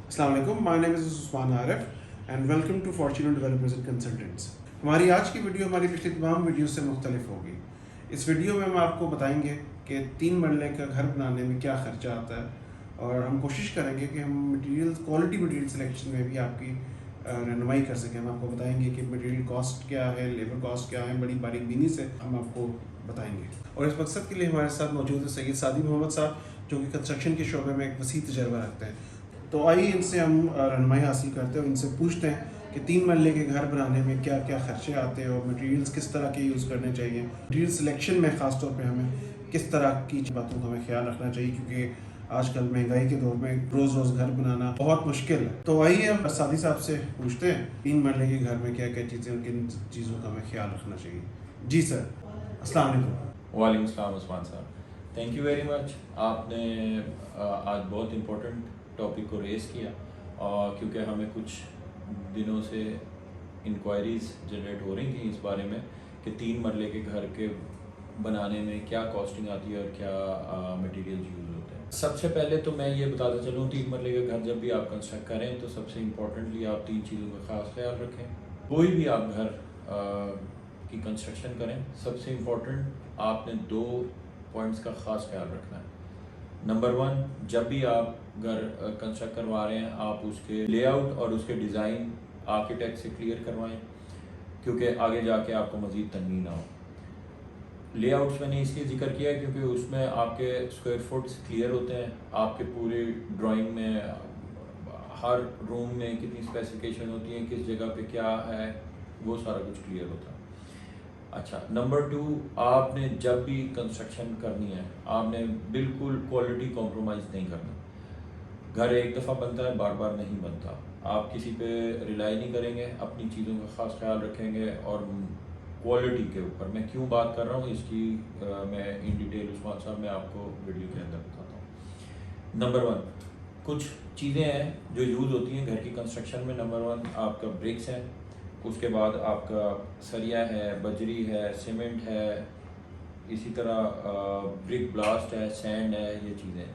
अस्सलाम वालेकुम, my name is Usman Arif and welcome to Fortuner developers and consultants. हमारी आज की वीडियो हमारी पिछली तमाम वीडियो से मुख्तलिफ होगी। इस वीडियो में हम आपको बताएंगे कि 3 मरले का घर बनाने में क्या ख़र्चा आता है और हम कोशिश करेंगे कि हम मटेरियल क्वालिटी मटेरियल सिलेक्शन में भी आपकी रहनुमाई कर सकें। हम आपको बताएंगे कि मटेरियल कॉस्ट क्या है, लेबर कॉस्ट क्या है, बड़ी बारीक बीनी से हम आपको बताएंगे। और इस मकसद के लिए हमारे साथ मौजूद है सैयद सादी मोहम्मद साहब, जो कि कंस्ट्रक्शन के शोबे में एक वसी तजर्बा रखते हैं। तो आइए इनसे हम रहनुमाई हासिल करते हैं और इनसे पूछते हैं कि 3 मरले के घर बनाने में क्या क्या खर्चे आते हैं और मटेरियल्स किस तरह के यूज़ करने चाहिए। मटेरियल सिलेक्शन में ख़ास तौर पे हमें किस तरह की बातों का हमें ख्याल रखना चाहिए, क्योंकि आजकल महंगाई के दौर में रोज़ रोज़ घर बनाना बहुत मुश्किल है। तो आइए हम सादी साहब से पूछते हैं 3 मरले के घर में क्या क्या चीज़ें और किन चीज़ों का हमें ख्याल रखना चाहिए। जी सर, अस्सलाम वालेकुम। वालेकुम सलाम उस्मान साहब, थैंक यू वेरी मच। आपने आज बहुत इम्पोर्टेंट टॉपिक को रेज़ किया क्योंकि हमें कुछ दिनों से इंक्वायरीज़ जनरेट हो रही थी इस बारे में कि 3 मरले के घर के बनाने में क्या कॉस्टिंग आती है और क्या मटेरियल यूज़ होते हैं। सबसे पहले तो मैं ये बताता चलूँ, 3 मरले का घर जब भी आप कंस्ट्रक्ट करें तो सबसे इम्पोर्टेंटली आप 3 चीज़ों का ख़ास ख्याल रखें। कोई भी आप घर की कंस्ट्रक्शन करें, सबसे इम्पोर्टेंट आपने 2 पॉइंट्स का ख़ास ख्याल रखना है। नंबर 1, जब भी आप घर कंस्ट्रक्ट करवा रहे हैं आप उसके लेआउट और उसके डिज़ाइन आर्किटेक्ट से क्लियर करवाएं, क्योंकि आगे जाके आपको मज़ीद तंगी ना हो। लेआउट्स मैंने इसलिए जिक्र किया है क्योंकि उसमें आपके स्क्वायर फुट्स क्लियर होते हैं, आपके पूरी ड्राइंग में हर रूम में कितनी स्पेसिफिकेशन होती है, किस जगह पे क्या है, वो सारा कुछ क्लियर होता है। अच्छा, नंबर 2, आपने जब भी कंस्ट्रक्शन करनी है आपने बिल्कुल क्वालिटी कॉम्प्रोमाइज़ नहीं करना। घर एक दफ़ा बनता है, बार बार नहीं बनता। आप किसी पे रिलाई नहीं करेंगे, अपनी चीज़ों का ख़ास ख्याल रखेंगे। और क्वालिटी के ऊपर मैं क्यों बात कर रहा हूँ इसकी मैं इन डिटेल उस्मान साहब मैं आपको वीडियो के अंदर बताता हूँ। नंबर 1, कुछ चीज़ें हैं जो यूज़ होती हैं घर की कंस्ट्रक्शन में। नंबर 1 आपका ब्रिक्स है, उसके बाद आपका सरिया है, बजरी है, सीमेंट है, इसी तरह ब्रिक ब्लास्ट है, सैंड है, ये चीज़ें हैं।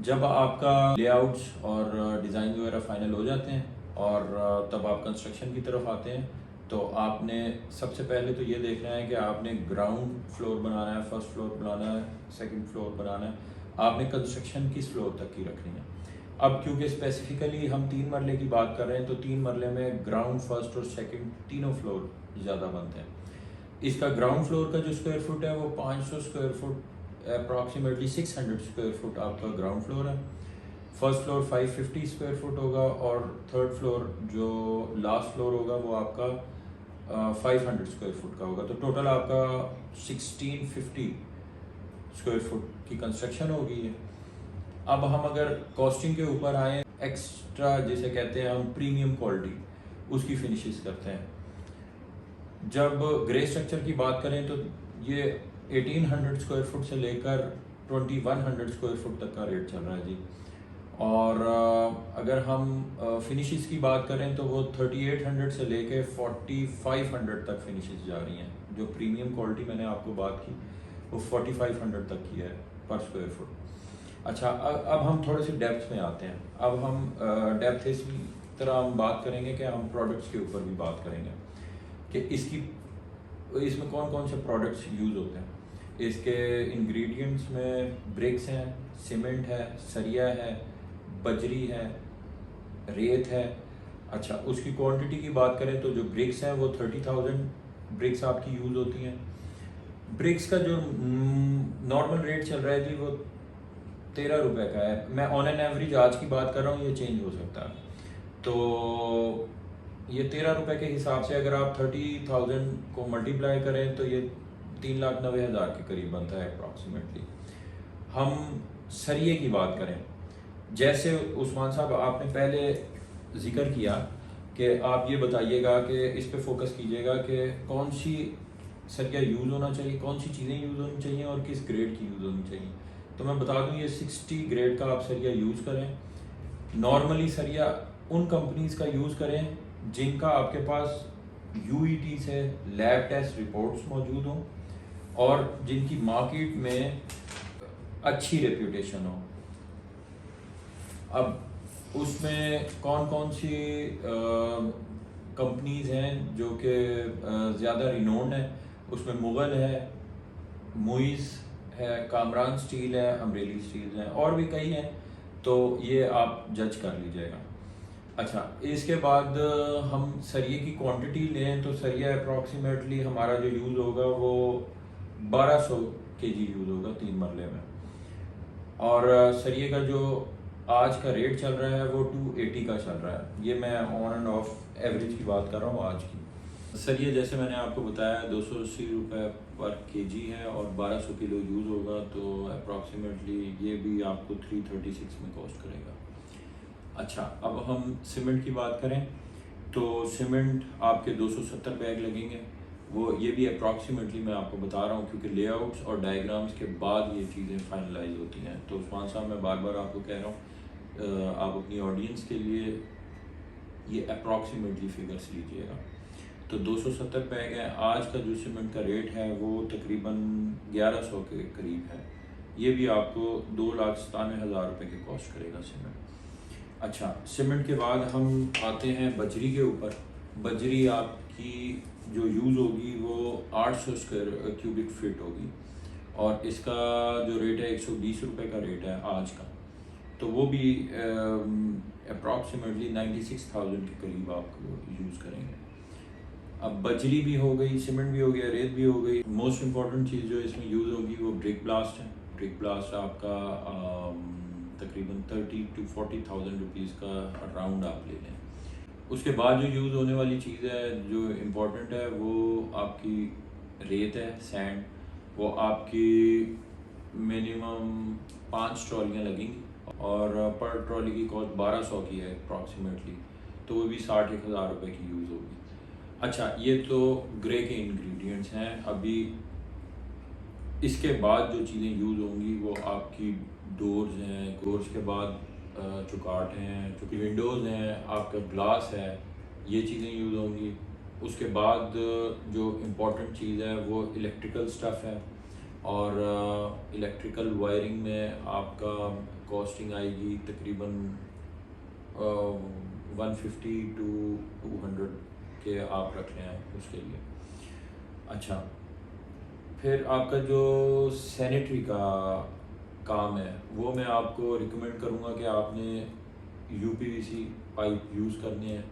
जब आपका लेआउट्स और डिज़ाइन वगैरह फाइनल हो जाते हैं और तब आप कंस्ट्रक्शन की तरफ आते हैं, तो आपने सबसे पहले तो ये देखना है कि आपने ग्राउंड फ्लोर बनाना है, फर्स्ट फ्लोर बनाना है, सेकंड फ्लोर बनाना है, आपने कंस्ट्रक्शन किस फ्लोर तक की रखनी है। अब क्योंकि स्पेसिफिकली हम 3 मरले की बात कर रहे हैं तो 3 मरले में ग्राउंड, फर्स्ट और सेकंड तीनों फ्लोर ज़्यादा बनते हैं। इसका ग्राउंड फ्लोर का जो स्क्वायर फुट है वो 500 square foot, approximately 600 square foot आपका ग्राउंड फ्लोर है। फर्स्ट फ्लोर 550 स्क्वायर फुट होगा और थर्ड फ्लोर जो लास्ट फ्लोर होगा वो आपका 500 स्क्वायर फुट का होगा। तो टोटल आपका 1650 स्क्वायर फुट की कंस्ट्रक्शन होगी है। अब हम अगर कॉस्टिंग के ऊपर आए, एक्स्ट्रा जिसे कहते हैं हम प्रीमियम क्वालिटी, उसकी फिनिशेस करते हैं। जब ग्रे स्ट्रक्चर की बात करें तो ये 1800 स्क्वायर फुट से लेकर 2100 स्क्वायर फुट तक का रेट चल रहा है जी। और अगर हम फिनिशेस की बात करें तो वो 3800 से लेके 4500 तक फिनिशेस जा रही हैं। जो प्रीमियम क्वालिटी मैंने आपको बात की वो 4500 तक की है पर स्क्वायर फुट। अच्छा, अब हम थोड़े से डेप्थ में आते हैं। अब हम डेप्थ इसी तरह हम बात करेंगे कि हम प्रोडक्ट्स के ऊपर भी बात करेंगे कि इसमें कौन कौन से प्रोडक्ट्स यूज़ होते हैं। इसके इंग्रेडिएंट्स में ब्रिक्स हैं, सीमेंट है, सरिया है, बजरी है, रेत है। अच्छा, उसकी क्वांटिटी की बात करें तो जो ब्रिक्स हैं वो 30,000 ब्रिक्स आपकी यूज़ होती हैं। ब्रिक्स का जो नॉर्मल रेट चल रहा है जी वो 13 रुपये का है। मैं ऑन एन एवरेज आज की बात कर रहा हूँ, ये चेंज हो सकता है। तो ये 13 रुपये के हिसाब से अगर आप 30,000 को मल्टीप्लाई करें तो ये 3,90,000 के करीब बनता है अप्रॉक्सीमेटली। हम सरिये की बात करें, जैसे उस्मान साहब आपने पहले जिक्र किया कि आप ये बताइएगा कि इस पे फोकस कीजिएगा कि कौन सी सरिया यूज़ होना चाहिए, कौन सी चीज़ें यूज़ होनी चाहिए और किस ग्रेड की यूज़ होनी चाहिए। तो मैं बता दूं, ये 60 ग्रेड का आप सरिया यूज़ करें। नॉर्मली सरिया उन कंपनीज़ का यूज़ करें जिनका आपके पास यूईटी से लैब टेस्ट रिपोर्ट्स मौजूद हों और जिनकी मार्केट में अच्छी रेप्यूटेशन हो। अब उसमें कौन कौन सी कंपनीज हैं जो कि ज़्यादा रिनोन्ड है। उसमें मुग़ल है, मुइज़ है, कामरान स्टील है, अमरेली स्टील है, और भी कई हैं, तो ये आप जज कर लीजिएगा। अच्छा, इसके बाद हम सरिये की क्वांटिटी लें तो सरिया अप्रॉक्सीमेटली हमारा जो यूज़ होगा वो 1200 kg यूज़ होगा 3 मरले में। और सरिये का जो आज का रेट चल रहा है वो 280 का चल रहा है। ये मैं ऑन एंड ऑफ एवरेज की बात कर रहा हूँ आज की। सरिये जैसे मैंने आपको बताया 280 रुपये पर kg है और 1200 किलो यूज़ होगा, तो अप्रॉक्सीमेटली ये भी आपको 336 में कॉस्ट करेगा। अच्छा, अब हम सीमेंट की बात करें तो सीमेंट आपके 270 बैग लगेंगे। वो ये भी अप्रॉक्सीमेटली मैं आपको बता रहा हूँ क्योंकि लेआउट्स और डायग्राम्स के बाद ये चीज़ें फाइनलाइज होती हैं। तो उस्मान साहब, मैं बार बार आपको कह रहा हूँ, आप अपनी ऑडियंस के लिए ये अप्रॉक्सीमेटली फिगर्स लीजिएगा। तो 270 बैग है। आज का जो सीमेंट का रेट है वो तकरीबन 1100 के करीब है। ये भी आपको 2,97,000 रुपये की कॉस्ट करेगा सीमेंट। अच्छा, सीमेंट के बाद हम आते हैं बजरी के ऊपर। बजरी आपकी जो यूज़ होगी वो 800 स्क्वायर क्यूबिक फीट होगी और इसका जो रेट है 120 रुपये का रेट है आज का। तो वो भी अप्रॉक्सीमेटली 96,000 के करीब आपको यूज़ करेंगे। अब बजरी भी हो गई, सीमेंट भी हो गया, रेत भी हो गई। मोस्ट इम्पॉर्टेंट चीज़ जो इसमें यूज़ होगी वो ब्रिक ब्लास्ट है। ब्रिक ब्लास्ट आपका तकरीबन 30,000 to 40,000 रुपीज़ का राउंड आप ले लें। उसके बाद जो यूज़ होने वाली चीज़ है जो इम्पोर्टेंट है वो आपकी रेत है, सैंड। वो आपकी मिनिमम 5 ट्रॉलियाँ लगेंगी और पर ट्रॉली की कॉस्ट 1200 की है अप्रॉक्सीमेटली, तो वो भी 60,000 रुपये की यूज़ होगी। अच्छा, ये तो ग्रे के इंग्रेडिएंट्स हैं। अभी इसके बाद जो चीज़ें यूज़ होंगी वो आपकी डोर्स हैं, डोर्स के बाद चुकाट हैं, चूँकि विंडोज़ हैं, आपका ग्लास है, ये चीज़ें यूज़ होंगी। उसके बाद जो इम्पोर्टेंट चीज़ है वो इलेक्ट्रिकल स्टफ़ है और इलेक्ट्रिकल वायरिंग में आपका कॉस्टिंग आएगी तकरीबन 150 to 200 के आप रख लें उसके लिए। अच्छा, फिर आपका जो सैनिटरी का काम है वो मैं आपको रिकमेंड करूँगा कि आपने UPVC पाइप यूज़ करने हैं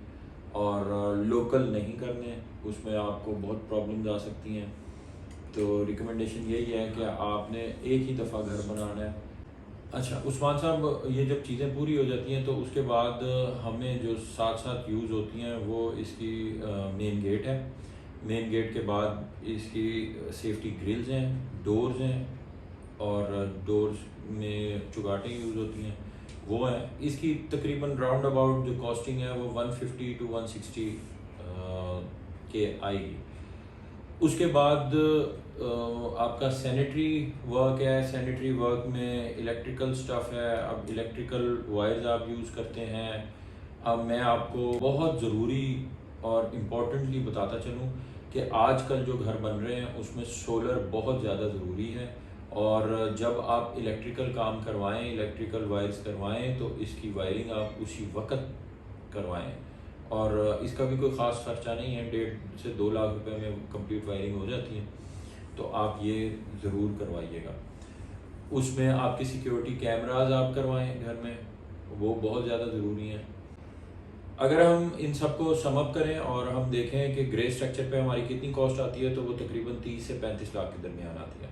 और लोकल नहीं करने हैं, उसमें आपको बहुत प्रॉब्लम्स आ सकती हैं। तो रिकमेंडेशन यही है कि आपने एक ही दफ़ा घर बनाना है। अच्छा उस्मान साहब, ये जब चीज़ें पूरी हो जाती हैं तो उसके बाद हमें जो साथ साथ यूज़ होती हैं वो इसकी मेन गेट है। मेन गेट के बाद इसकी सेफ्टी ग्रिल्स हैं, डोर्स हैं और डोर्स में चुगाटें यूज़ होती हैं वो हैं। इसकी तकरीबन राउंड अबाउट जो कॉस्टिंग है वो 150 to 160 के आएगी। उसके बाद आपका सैनिटरी वर्क है। सैनिटरी वर्क में इलेक्ट्रिकल स्टफ़ है। अब इलेक्ट्रिकल वायर्स आप यूज़ करते हैं। अब मैं आपको बहुत ज़रूरी और इम्पोर्टेंटली बताता चलूँ कि आजकल जो घर बन रहे हैं उसमें सोलर बहुत ज़्यादा ज़रूरी है और जब आप इलेक्ट्रिकल काम करवाएं, इलेक्ट्रिकल वायर्स करवाएं तो इसकी वायरिंग आप उसी वक्त करवाएं और इसका भी कोई ख़ास खर्चा नहीं है। 1.5 से 2 लाख रुपए में कंप्लीट वायरिंग हो जाती है, तो आप ये ज़रूर करवाइएगा। उसमें आपकी सिक्योरिटी कैमराज आप करवाएं घर में, वो बहुत ज़्यादा ज़रूरी हैं। अगर हम इन सबको समअप करें और हम देखें कि ग्रे स्ट्रक्चर पे हमारी कितनी कॉस्ट आती है तो वो तकरीबन 30 से 35 लाख के दरमियान आती है।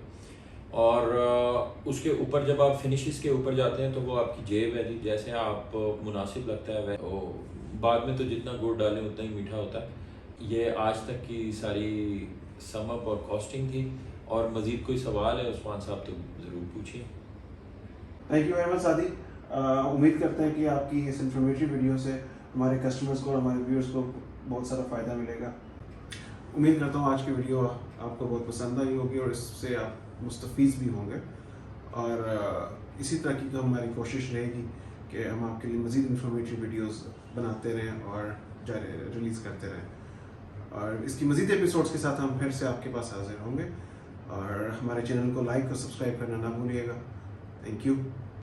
और उसके ऊपर जब आप फिनिशेस के ऊपर जाते हैं तो वो आपकी जेब है जी, जैसे आप मुनासिब लगता है वह बाद में तो जितना गुड़ डालें उतना ही मीठा होता है। ये आज तक की सारी समअप और कॉस्टिंग थी। और मज़ीद कोई सवाल है उस्मान साहब तो ज़रूर पूछिए। थैंक यू वेरी मच सादी। उम्मीद करते हैं कि आपकी इस इन्फॉर्मेटिव वीडियो से हमारे कस्टमर्स को और हमारे व्यूअर्स को बहुत सारा फ़ायदा मिलेगा। उम्मीद करता हूँ आज की वीडियो आपको बहुत पसंद आई होगी और इससे आप मुस्तफ़ीज़ भी होंगे। और इसी तरह की हमारी कोशिश रहेगी कि हम आपके लिए मज़ीद इन्फॉर्मेटिव वीडियोस बनाते रहें और रिलीज़ करते रहें। और इसकी मज़ीद एपिसोड्स के साथ हम फिर से आपके पास हाजिर होंगे। और हमारे चैनल को लाइक और सब्सक्राइब करना ना भूलिएगा। Thank you.